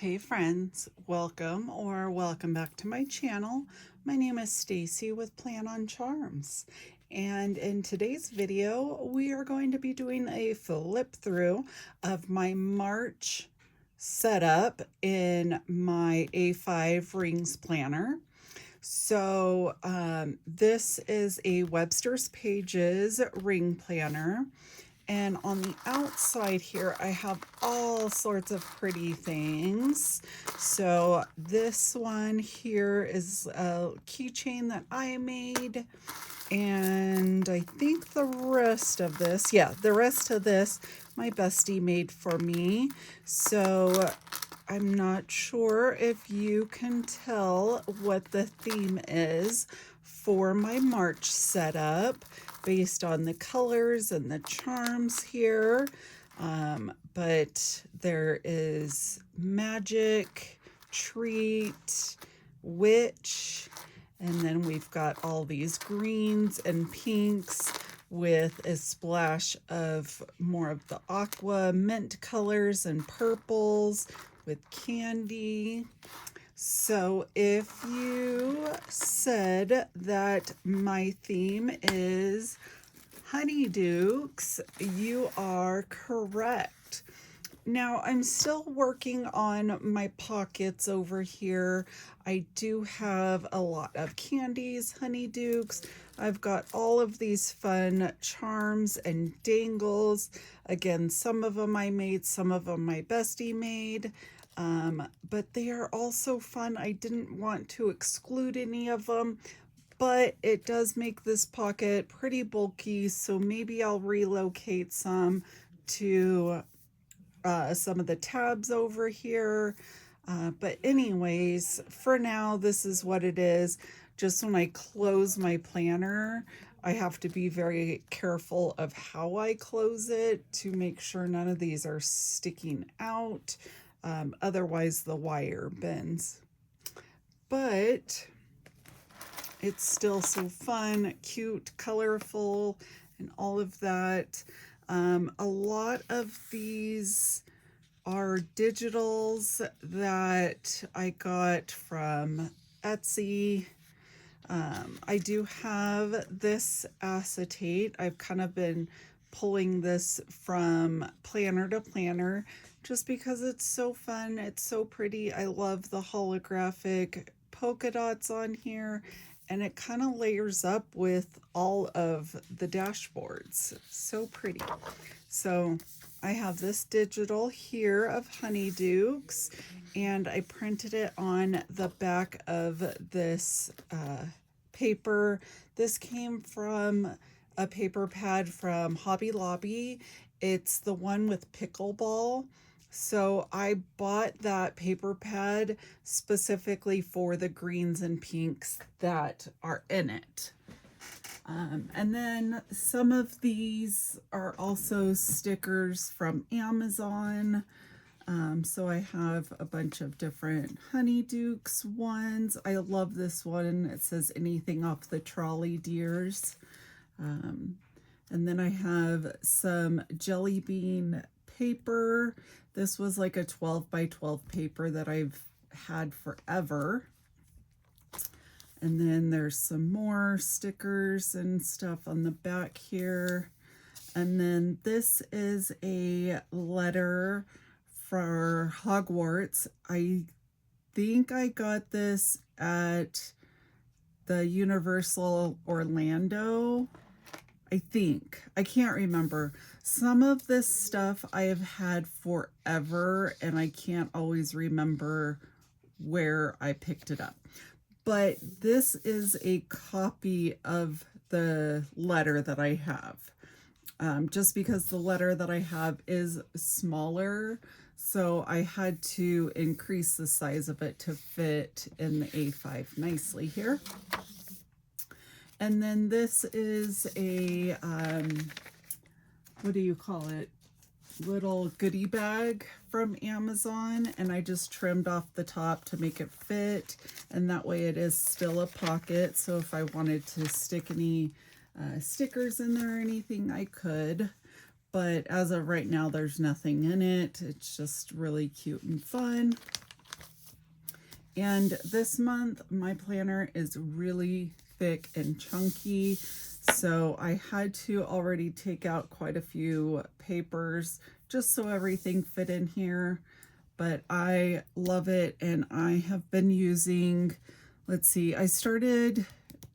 Hey friends, welcome back to my channel. My name is Stacy with Plan on Charms. And in today's video, we are going to be doing a flip through of my March setup in my A5 rings planner. So this is a Webster's Pages ring planner. And on the outside here, I have all sorts of pretty things. So this one here is a keychain that I made. And I think the rest of this, my bestie made for me. So I'm not sure if you can tell what the theme is for my March setup based on the colors and the charms here. But there is magic, treat, witch, and then we've got all these greens and pinks with a splash of more of the aqua mint colors and purples with candy. So if you said that my theme is Honeydukes, you are correct. Now, I'm still working on my pockets over here. I do have a lot of candies, Honeydukes. I've got all of these fun charms and dangles. Again, some of them I made, some of them my bestie made. But they are all so fun. I didn't want to exclude any of them, but it does make this pocket pretty bulky, so maybe I'll relocate some to some of the tabs over here. But anyways, for now, this is what it is. Just when I close my planner, I have to be very careful of how I close it to make sure none of these are sticking out. Otherwise, the wire bends. But it's still so fun, cute, colorful, and all of that. A lot of these are digitals that I got from Etsy. I do have this acetate. I've kind of been pulling this from planner to planner just because it's so fun. It's so pretty. I love the holographic polka dots on here, and it kind of layers up with all of the dashboards. So pretty. So I have this digital here of Honeydukes, and I printed it on the back of this paper. This came from a paper pad from Hobby Lobby. It's the one with pickleball. So I bought that paper pad specifically for the greens and pinks that are in it. And then some of these are also stickers from Amazon. So I have a bunch of different Honeydukes ones. I love this one. It says anything off the trolley dears. And then I have some jelly bean paper. This was like a 12 by 12 paper that I've had forever. And then there's some more stickers and stuff on the back here. And then this is a letter for Hogwarts. I think I got this at the Universal Orlando. I think. I can't remember. Some of this stuff I have had forever, and I can't always remember where I picked it up. But this is a copy of the letter that I have. Just because the letter that I have is smaller, so I had to increase the size of it to fit in the A5 nicely here. And then this is a, what do you call it? Little goodie bag from Amazon, and I just trimmed off the top to make it fit, and that way it is still a pocket, so if I wanted to stick any stickers in there or anything, I could. But as of right now, there's nothing in it. It's just really cute and fun. And this month, my planner is really thick and chunky, so I had to already take out quite a few papers just so everything fit in here. But I love it, and I have been using, let's see, I started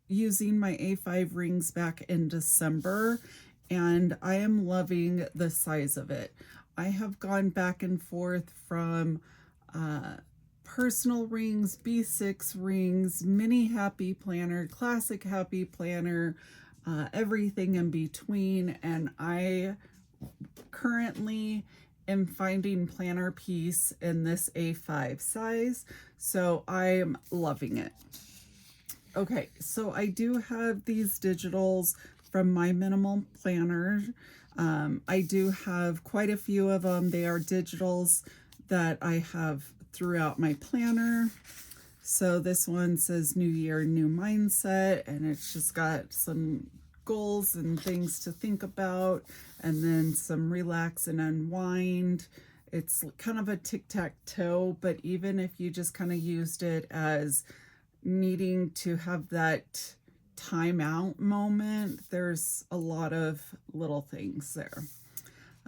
using my A5 rings back in December, and I am loving the size of it. I have gone back and forth from personal rings, B6 rings, mini happy planner, classic happy planner, everything in between, and I currently am finding planner peace in this A5 size, so I'm loving it. Okay, so I do have these digitals from my minimal planner. I do have quite a few of them. They are digitals that I have throughout my planner. So this one says New Year, New Mindset, and it's just got some goals and things to think about, and then some relax and unwind. It's kind of a tic-tac-toe, but even if you just kind of used it as needing to have that time out moment, there's a lot of little things there.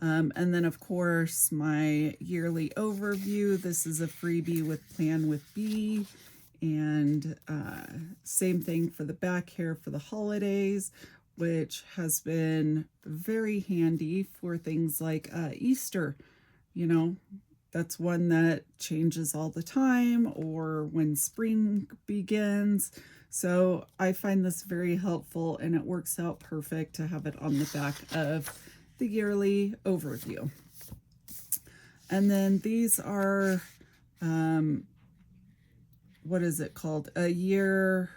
And then, of course, my yearly overview. This is a freebie with Plan with B. And same thing for the back here for the holidays, which has been very handy for things like Easter. You know, that's one that changes all the time, or when spring begins. So I find this very helpful, and it works out perfect to have it on the back of the yearly overview. And then these are, what is it called? 2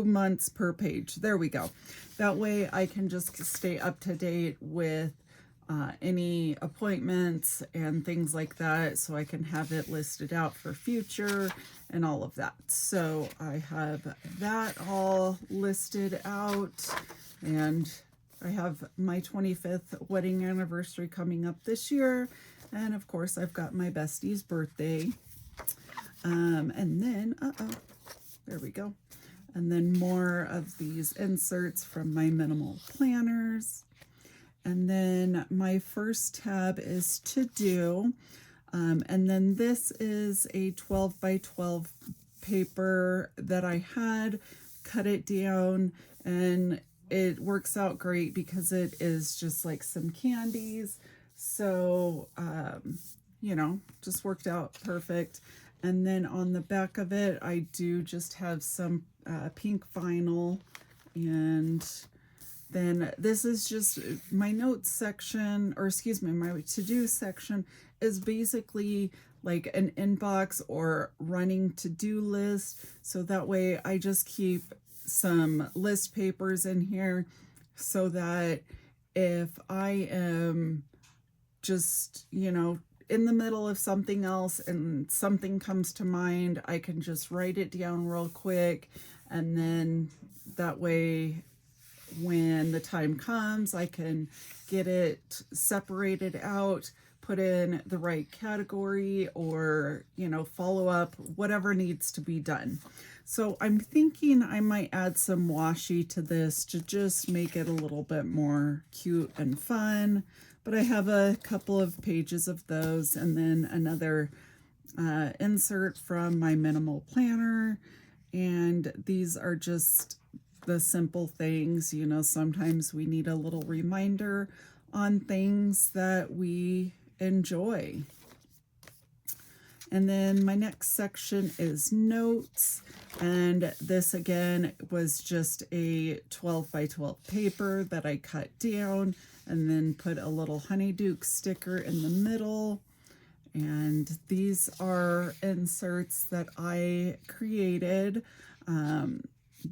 months per page. There we go. That way I can just stay up to date with any appointments and things like that, so I can have it listed out for future and all of that. So I have that all listed out, and I have my 25th wedding anniversary coming up this year, and of course I've got my bestie's birthday. And then, there we go. And then more of these inserts from my minimal planners. And then my first tab is to do. And then this is a 12 by 12 paper that I had, cut it down, and it works out great because it is just like some candies. So, just worked out perfect. And then on the back of it, I do just have some pink vinyl. And then this is just my notes section, or excuse me, my to-do section is basically like an inbox or running to-do list. So that way I just keep some list papers in here so that if I am just, in the middle of something else and something comes to mind, I can just write it down real quick, and then that way when the time comes, I can get it separated out, put in the right category, or follow up, whatever needs to be done. So I'm thinking I might add some washi to this to just make it a little bit more cute and fun. But I have a couple of pages of those, and then another insert from my minimal planner. And these are just the simple things. Sometimes we need a little reminder on things that we enjoy. And then my next section is notes. And this again was just a 12 by 12 paper that I cut down and then put a little Honeydukes sticker in the middle. And these are inserts that I created.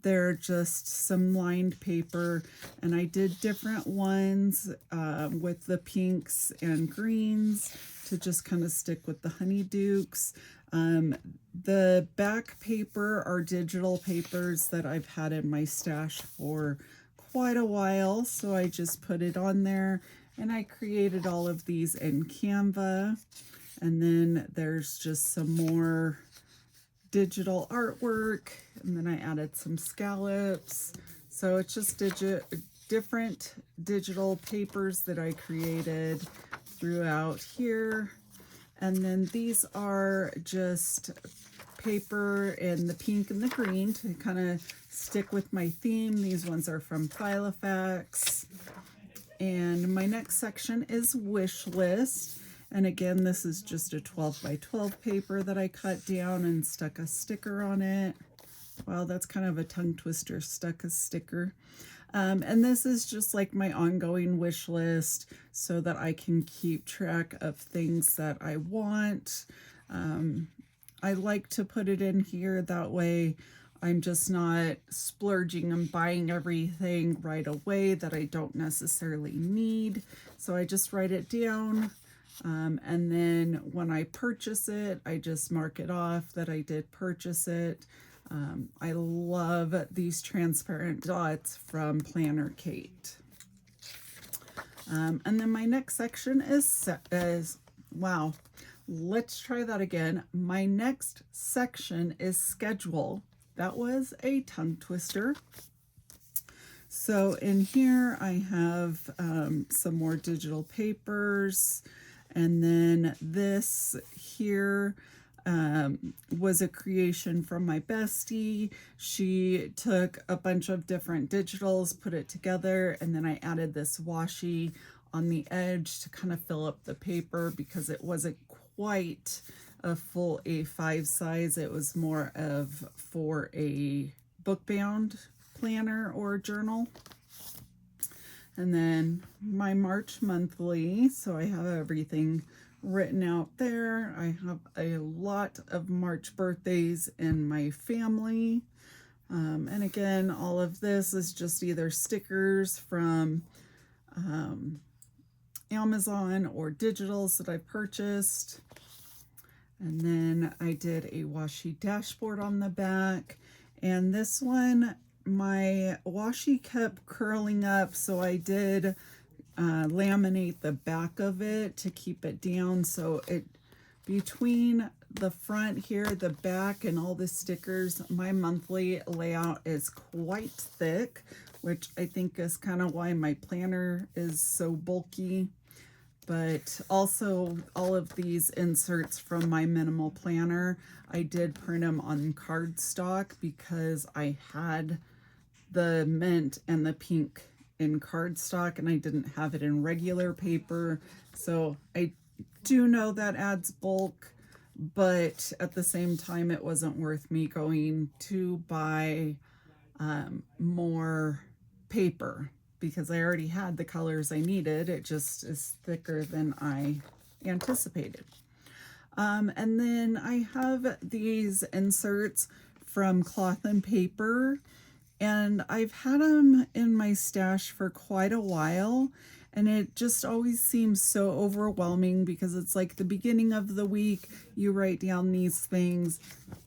They're just some lined paper, and I did different ones with the pinks and greens to just kind of stick with the Honeydukes. The back paper are digital papers that I've had in my stash for quite a while, so I just put it on there, and I created all of these in Canva. And then there's just some more digital artwork, and then I added some scallops. So it's just different digital papers that I created throughout here. And then these are just paper in the pink and the green to kind of stick with my theme. These ones are from Filofax. And my next section is wish list. And again, this is just a 12 by 12 paper that I cut down and stuck a sticker on it. Wow, that's kind of a tongue twister, stuck a sticker. And this is just like my ongoing wish list so that I can keep track of things that I want. I like to put it in here, that way I'm just not splurging and buying everything right away that I don't necessarily need. So I just write it down. And then when I purchase it, I just mark it off that I did purchase it. I love these transparent dots from Planner Kate. And then my next section is wow, let's try that again. My next section is schedule. That was a tongue twister. So in here I have some more digital papers, and then this here was a creation from my bestie. She took a bunch of different digitals, put it together, and then I added this washi on the edge to kind of fill up the paper because it wasn't quite a full A5 size. It was more of for a book bound planner or journal. And then my March monthly, so I have everything written out there. I have a lot of March birthdays in my family. And again, all of this is just either stickers from Amazon or digitals that I purchased. And then I did a washi dashboard on the back. And this one, my washi kept curling up, so I did laminate the back of it to keep it down. So it between the front here, the back, and all the stickers, my monthly layout is quite thick, which I think is kind of why my planner is so bulky. But also all of these inserts from my minimal planner, I did print them on cardstock because I had the mint and the pink in cardstock and I didn't have it in regular paper. So I do know that adds bulk, but at the same time, it wasn't worth me going to buy more paper because I already had the colors I needed. It just is thicker than I anticipated. And then I have these inserts from Cloth and Paper, and I've had them in my stash for quite a while, and it just always seems so overwhelming because it's like the beginning of the week, you write down these things,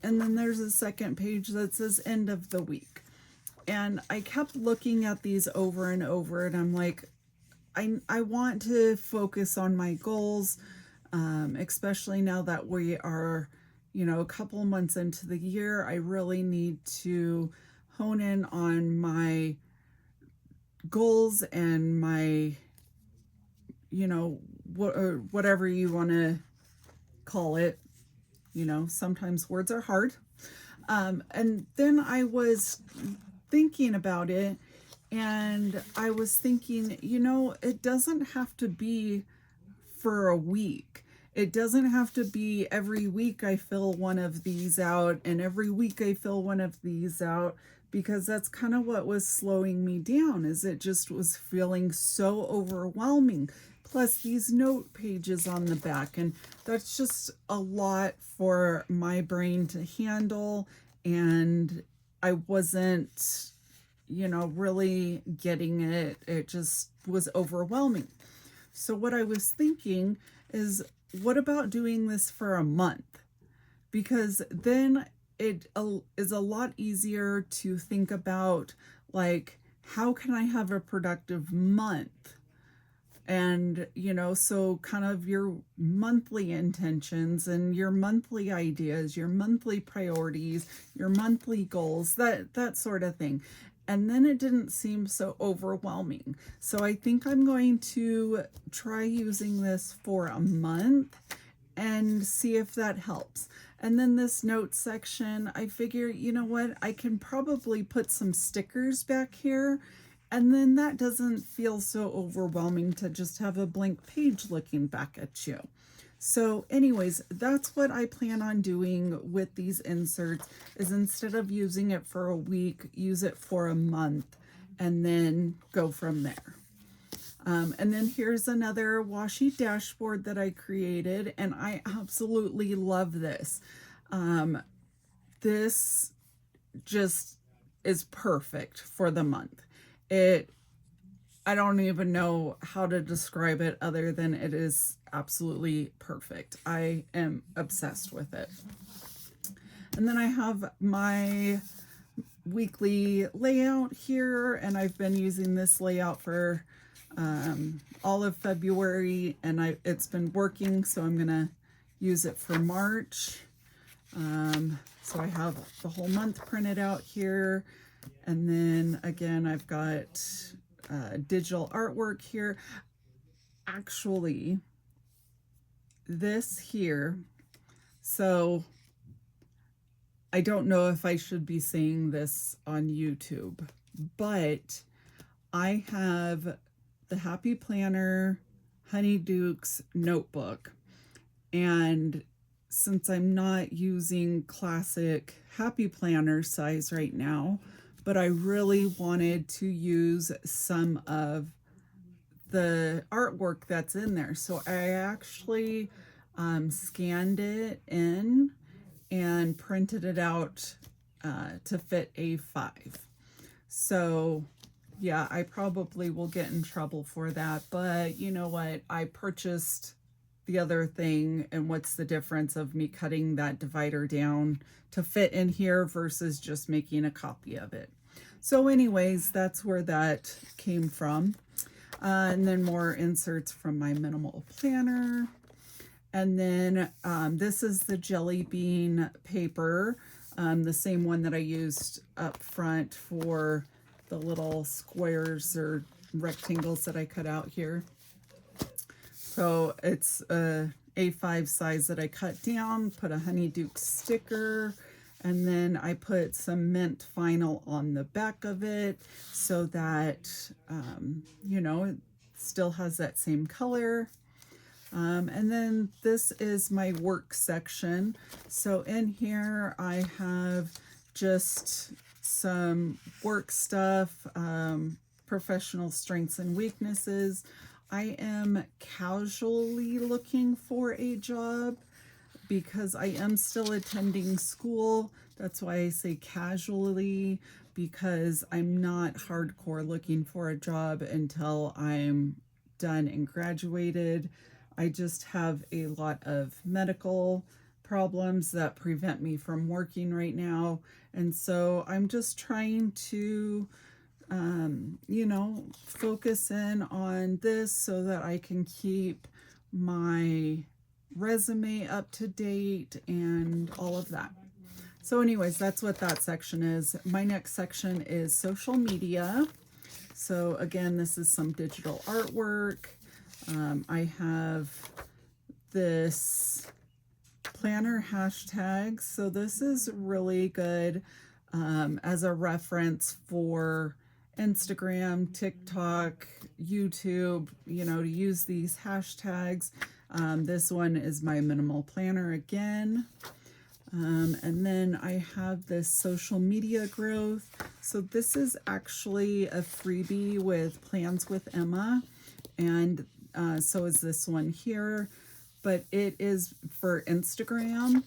and then there's a second page that says end of the week. And I kept looking at these over and over, and I'm like, I want to focus on my goals, especially now that we are, a couple months into the year. I really need to hone in on my goals and my, whatever you want to call it. Sometimes words are hard. And then I was thinking about it, and I was thinking, it doesn't have to be for a week. It doesn't have to be every week I fill one of these out and every week I fill one of these out, because that's kind of what was slowing me down, is it just was feeling so overwhelming. Plus these note pages on the back, and that's just a lot for my brain to handle, and I wasn't, really getting it. It just was overwhelming. So what I was thinking is, what about doing this for a month? Because then it is a lot easier to think about, like, how can I have a productive month? And, you know, so kind of your monthly intentions and your monthly ideas, your monthly priorities, your monthly goals, that sort of thing. And then it didn't seem so overwhelming. So I think I'm going to try using this for a month and see if that helps. And then this note section, I figure, you know what, I can probably put some stickers back here, and then that doesn't feel so overwhelming to just have a blank page looking back at you. So anyways, that's what I plan on doing with these inserts, is instead of using it for a week, use it for a month and then go from there. And then here's another washi dashboard that I created, and I absolutely love this. This just is perfect for the month. I don't even know how to describe it other than it is absolutely perfect. I am obsessed with it. And then I have my weekly layout here, and I've been using this layout for all of February, and it's been working, so I'm gonna use it for March. So I have the whole month printed out here, and then again I've got digital artwork here. Actually, this here, so I don't know if I should be saying this on YouTube, but I have the Happy Planner Honeydukes notebook, and since I'm not using classic Happy Planner size right now, but I really wanted to use some of the artwork that's in there, so I actually scanned it in and printed it out to fit A5. So yeah, I probably will get in trouble for that, but you know what? I purchased the other thing, and what's the difference of me cutting that divider down to fit in here versus just making a copy of it? So anyways, that's where that came from. And then more inserts from my minimal planner. And then this is the jelly bean paper, the same one that I used up front for the little squares or rectangles that I cut out here. So it's a A5 size that I cut down, put a Honeydukes sticker, and then I put some mint vinyl on the back of it so that, you know, it still has that same color. And then this is my work section. So in here I have just some work stuff, professional strengths and weaknesses. I am casually looking for a job because I am still attending school. That's why I say casually, because I'm not hardcore looking for a job until I'm done and graduated. I just have a lot of medical problems that prevent me from working right now. And so I'm just trying to, you know, focus in on this so that I can keep my resume up to date and all of that. So anyways, that's what that section is. My next section is social media. So again, this is some digital artwork. I have this planner hashtags. So this is really good as a reference for Instagram, TikTok, YouTube, you know, to use these hashtags. This one is my minimal planner again. And then I have this social media growth. So this is actually a freebie with Plans with Emma. And so is this one here, but it is for Instagram.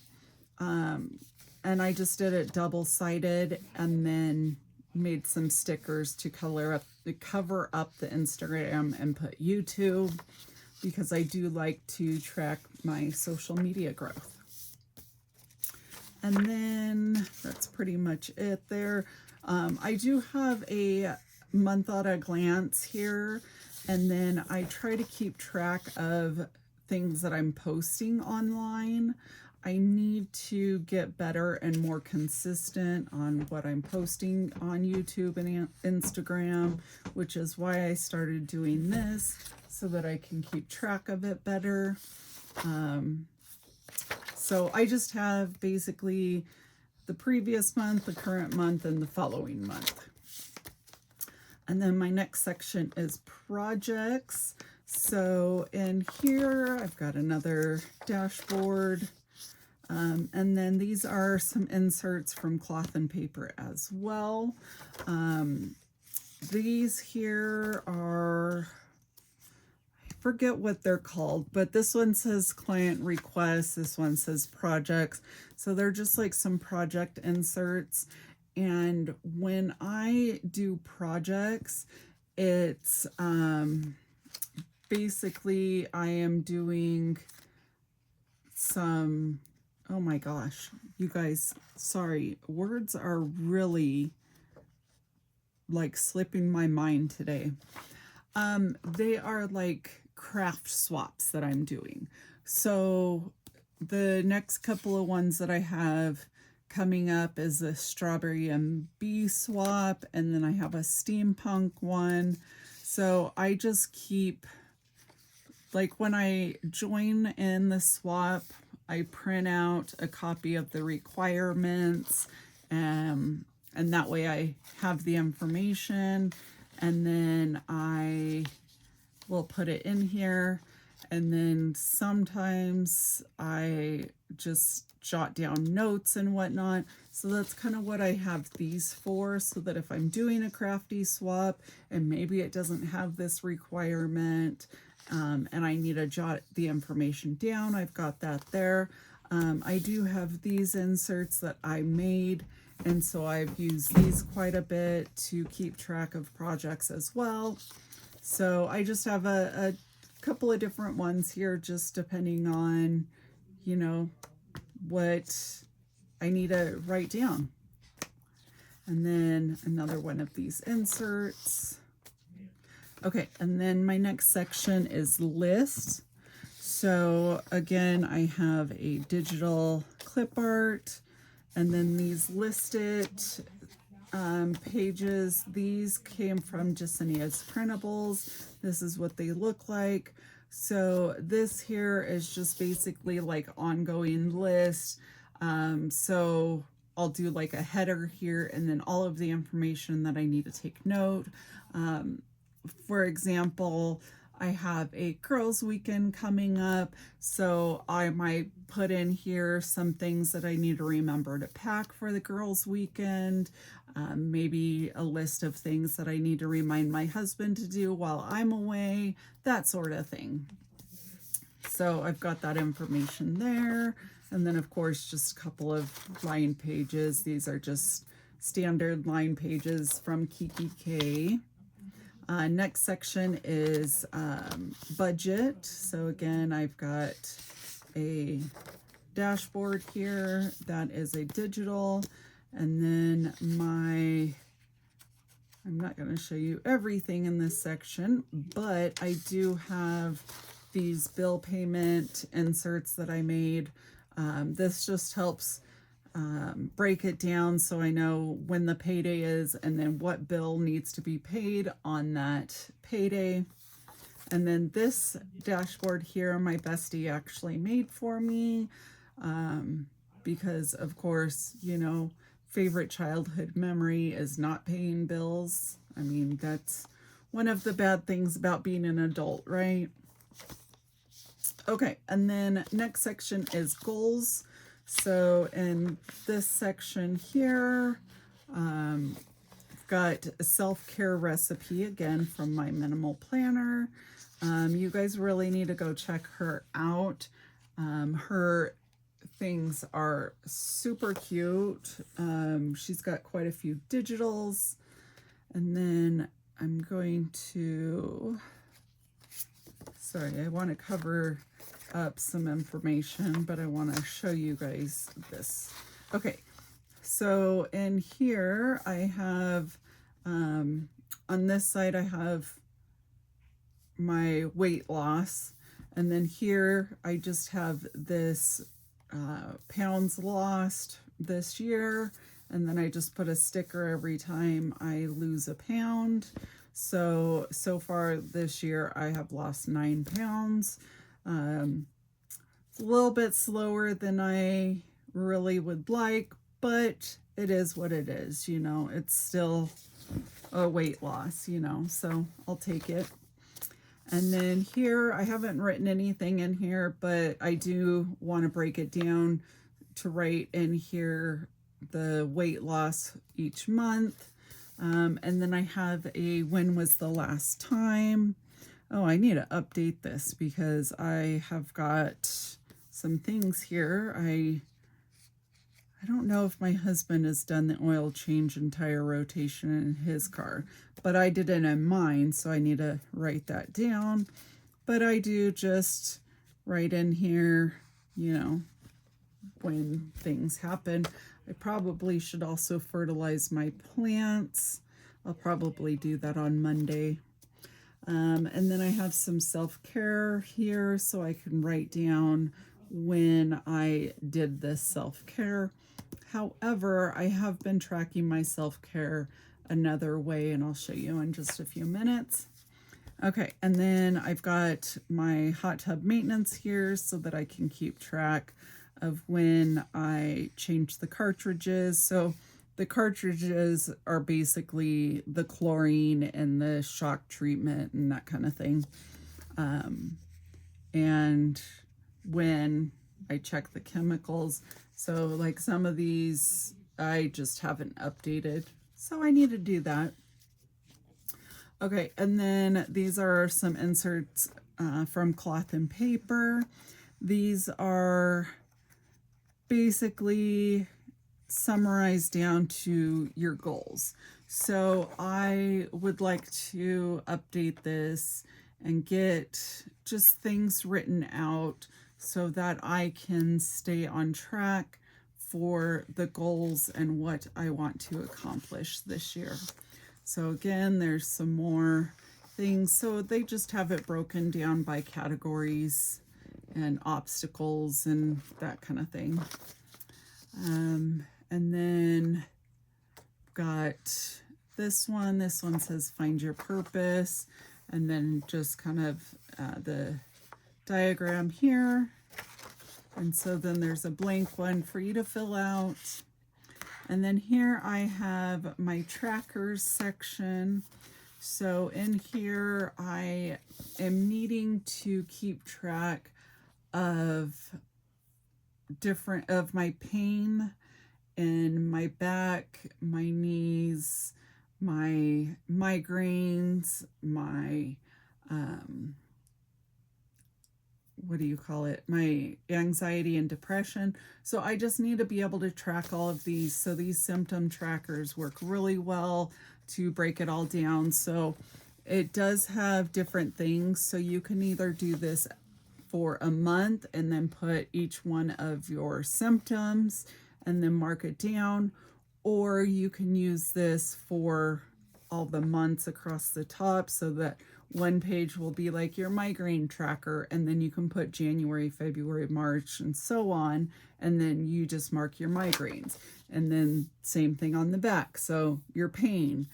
And I just did it double-sided and then made some stickers to cover up the Instagram and put YouTube, because I do like to track my social media growth. And then that's pretty much it there. I do have a month at a glance here, And then I try to keep track of things that I'm posting online. I need to get better and more consistent on what I'm posting on YouTube and Instagram, which is why I started doing this so that I can keep track of it better. So I just have basically the previous month, the current month, and the following month. And then my next section is projects. So in here, I've got another dashboard. And then these are some inserts from cloth and paper as well. These here are, I forget what they're called, but this one says client requests, this one says projects. So they're just like some project inserts. And when I do projects, it's basically I am doing some, oh my gosh, you guys, sorry, words are really like slipping my mind today. They are like craft swaps that I'm doing. So the next couple of ones that I have coming up is a strawberry and bee swap, and then I have a steampunk one. So I just keep, like when I join in the swap, I print out a copy of the requirements, and that way I have the information, and then I will put it in here. And then sometimes I just jot down notes and whatnot. So that's kind of what I have these for, so that if I'm doing a crafty swap and maybe it doesn't have this requirement, and I need to jot the information down, I've got that there. I do have these inserts that I made, and so I've used these quite a bit to keep track of projects as well. So I just have a couple of different ones here, just depending on, you know, what I need to write down. And then another one of these inserts. Okay, and then my next section is lists. So again, I have a digital clip art, and then these listed pages. These came from Jasonia's printables. This is what they look like. So this here is just basically like ongoing list. So I'll do like a header here, and then all of the information that I need to take note. For example, I have a girls' weekend coming up, so I might put in here some things that I need to remember to pack for the girls' weekend. Maybe a list of things that I need to remind my husband to do while I'm away, that sort of thing. So I've got that information there. And then of course, just a couple of line pages. These are just standard line pages from Kiki K. Next section is budget. So again, I've got a dashboard here that is a digital, and then I'm not going to show you everything in this section, but I do have these bill payment inserts that I made. This just helps break it down so I know when the payday is and then what bill needs to be paid on that payday. And then this dashboard here, my bestie actually made for me, because of course, you know, favorite childhood memory is not paying bills. I mean, that's one of the bad things about being an adult, right? Okay, and then next section is goals. So in this section here, I've got a self-care recipe again from my minimal planner. You guys really need to go check her out. Her things are super cute. She's got quite a few digitals. And then I'm going to, sorry, I want to cover up some information, but I want to show you guys this. Okay, so in here I have, on this side I have my weight loss. And then here I just have this pounds lost this year. And then I just put a sticker every time I lose a pound. So far this year I have lost 9 pounds. It's a little bit slower than I really would like, but it is what it is, you know. It's still a weight loss, you know, so I'll take it. And then here, I haven't written anything in here, but I do want to break it down to write in here the weight loss each month. And then I have a when was the last time. Oh, I need to update this because I have got some things here. I don't know if my husband has done the oil change and tire rotation in his car, but I did it in mine, so I need to write that down. But I do just write in here, you know, when things happen. I probably should also fertilize my plants. I'll probably do that on Monday. And then I have some self-care here, so I can write down when I did this self-care. However, I have been tracking my self-care another way, and I'll show you in just a few minutes. Okay, and then I've got my hot tub maintenance here so that I can keep track of when I change the cartridges. So the cartridges are basically the chlorine and the shock treatment and that kind of thing. And when I check the chemicals, so like some of these I just haven't updated, so I need to do that. Okay, and then these are some inserts from Cloth and Paper. These are basically summarized down to your goals. So I would like to update this and get just things written out so that I can stay on track for the goals and what I want to accomplish this year. So again, there's some more things. So they just have it broken down by categories and obstacles and that kind of thing. And then got this one. This one says find your purpose, and then just kind of the diagram here. And so then there's a blank one for you to fill out. And then here I have my trackers section. So in here I am needing to keep track of my pain in my back, my knees, my migraines, my my anxiety and depression. So I just need to be able to track all of these. So these symptom trackers work really well to break it all down. So it does have different things. So you can either do this for a month and then put each one of your symptoms and then mark it down, or you can use this for all the months across the top so that one page will be like your migraine tracker, and then you can put January, February, March, and so on, and then you just mark your migraines. And then same thing on the back. So your pain,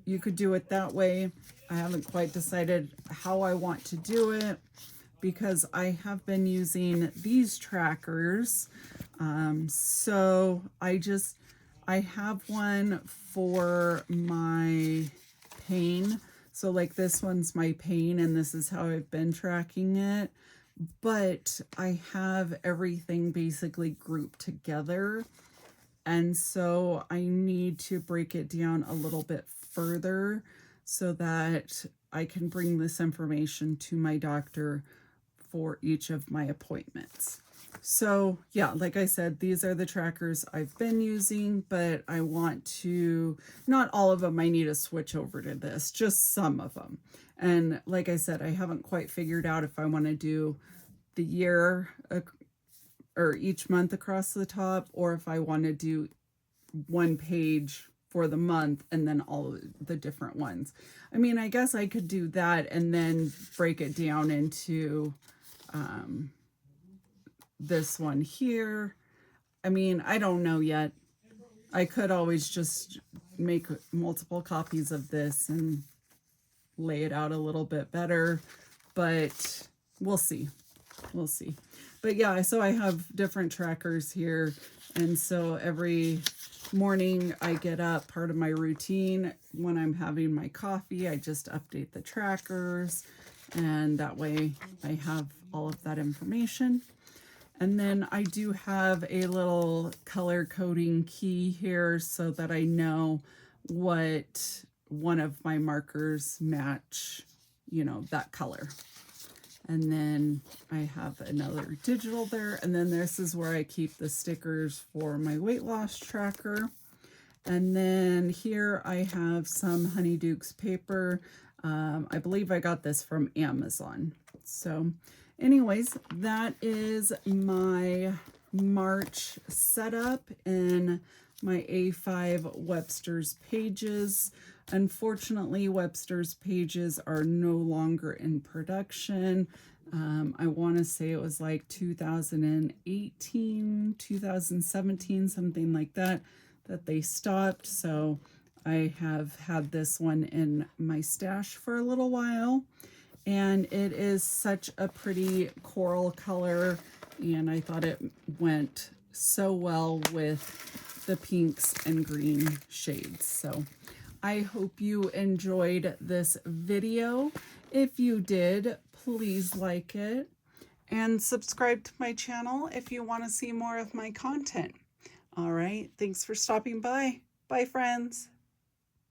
you could do it that way. I haven't quite decided how I want to do it because I have been using these trackers. So I have one for my pain. So like this one's my pain, and this is how I've been tracking it. But I have everything basically grouped together. And so I need to break it down a little bit further so that I can bring this information to my doctor for each of my appointments. So yeah, like I said, these are the trackers I've been using, but I want to, not all of them I need to switch over to this, just some of them. And like I said, I haven't quite figured out if I want to do the year or each month across the top, or if I want to do one page for the month and then all the different ones. I mean, I guess I could do that and then break it down into this one here. I mean, I don't know yet. I could always just make multiple copies of this and lay it out a little bit better, but we'll see. We'll see. But yeah, so I have different trackers here, and so every morning I get up, part of my routine when I'm having my coffee, I just update the trackers, and that way I have all of that information. And then I do have a little color coding key here so that I know what one of my markers match, you know, that color. And then I have another digital there. And then this is where I keep the stickers for my weight loss tracker. And then here I have some Honeydukes paper. I believe I got this from Amazon. So anyways, that is my March setup in my A5 Webster's pages. Unfortunately, Webster's pages are no longer in production. I want to say it was like 2018, 2017, something like that they stopped. So I have had this one in my stash for a little while. And it is such a pretty coral color, and I thought it went so well with the pinks and green shades. So I hope you enjoyed this video. If you did, please like it and subscribe to my channel if you want to see more of my content. All right, thanks for stopping by. Bye, friends.